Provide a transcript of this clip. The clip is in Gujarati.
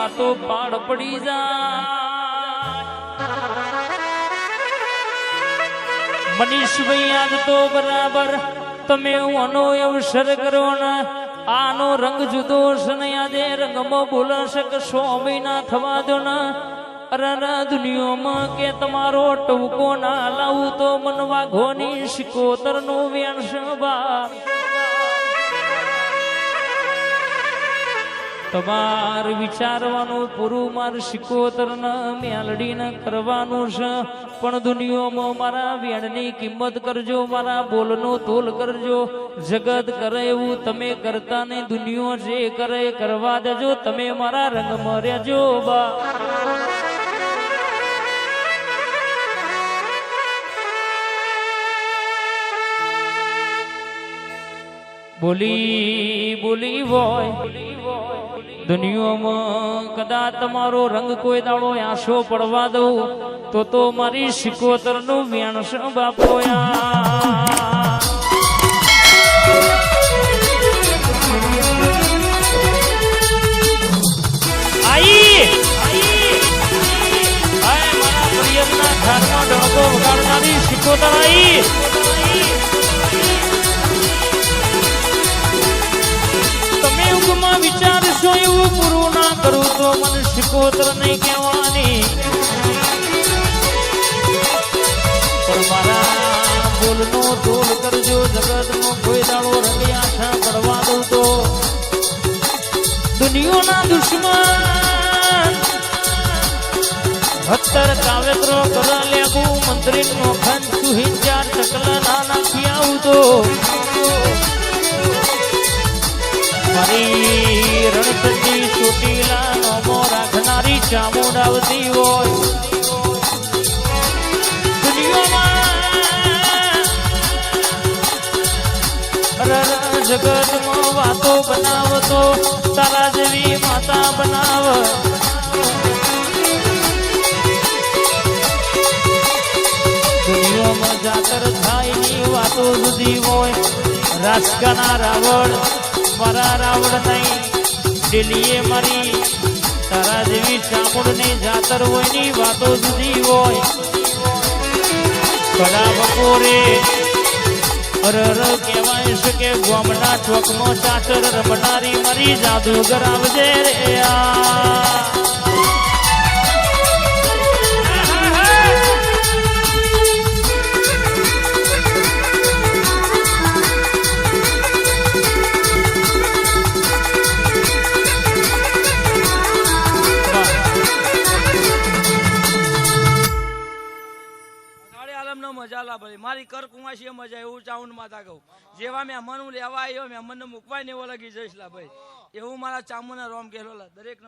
વાતો પાડ પડી જાય મનીષભાઈ આજ તો બરાબર તમે આનો અવસર કરો ને આનો રંગ જુદો છે ને આજે રંગમાં બોલશે કે 100 મહિના થવા દો ને અરે દુનિયામાં કે તમારો ટવકો ના લાવું તો મન વાઘોની શિકોતર નું વ્યાણશ બા તમાર વિચારવાનું પૂરું માર શિકોતર ને મેલડીને કરવાનું છે પણ દુનિયામાં મારા વેણની કિંમત કરજો મારા બોલનો તોલ કરજો જગત કરે એવું તમે કરતા નહીં દુનિયા જે કરે કરવા દેજો તમે મારા રંગમાં રહેજો બા બોલી બોલી હોય દુનિયામાં કદાચ તમારો રંગ કોઈ દાડો આશો પડવા દઉં તો મારી શિકોતર નું વ્યાણશ બાપોયા મારા પ્રિયના ઘરમાં ડણકો વગાડનારી શિકોતર આઈ વિચારશો એવું પૂરું ના કરું તો મને શિકોતર નહીં કહેવાની પણ મારા બોલનો તોલ કરજો જગતનો કોઈ દાડો રંગી આશા પડવા દઉં તો દુનિયાના દુશ્મન 72 કાવેત્રો કર લેબુ મંત્રી નો ખંડ સુહિન 4 ચકલા ના નાખી આવું તો મારી રણસજી ચોટીલા નોમો રાખનારી ચામુંડાવતી હોય દુનિયામાં જગતમાં વાતો બનાવતો તારા જેવી માતા બનાવ દુનિયામાં જાતર થાય ની વાતો જુદી હોય રાજકાના રાવણ મારા રાવણ નહીં દિલ્હીએ મારી તારા જેવી ચામુંડની જાતર હોય ની વાતો જુદી હોય કડા બપોરે અરર કહેવાય છે કે ગામના ચોકમાં ચાચર રમનારી મારી જાદુગર આવજે રે મજા લા ભાઈ મારી કર કુમાશી મજા એવું ચાઉન્ડ માતા કહું જેવા મેં મન લેવા આવ્યો મેં મન મૂકવા ને એવો લગી જઈશ લા ભાઈ એવું મારા ચામુના રોમ કહેલો દરેક